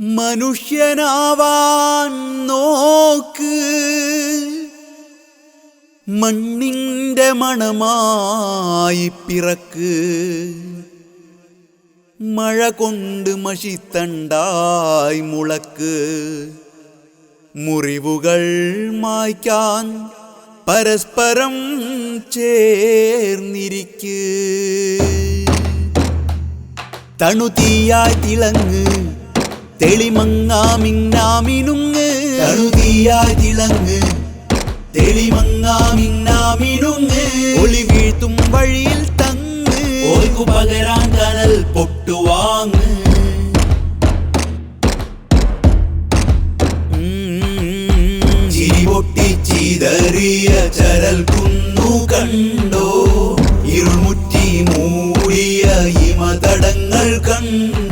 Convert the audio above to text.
മനുഷ്യനാവാൻ നോക്ക്, മണ്ണിന്റെ മണമായി പിറക്ക്. മഴ കൊണ്ട് മഷിത്തണ്ടായി മുളക്ക്. മുറിവുകൾ മായ്ക്കാൻ പരസ്പരം ചേർന്നിരിക്ക്. തണുതീയായി തിളങ്ങ്, തെളിമങ്ങാമിന്നാമിനുങ്ങ്. തണുതീയായി തിളങ്ങ്, തെളിമങ്ങാമിന്നാമിനുങ്ങ്. ഒളി വീഴ്ത്തും വഴിയിൽ തങ്ങ്, ഓൽക്കു പകരാൻ കനൽ പൊട്ടുവാങ്ങ്. ചിരിപൊട്ടി ചിതറിയ ചരൽ കുന്നു കണ്ടോ? ഇരുൾമുറ്റി മൂടിയ ഹിമതടങ്ങൾ കണ്ടോ?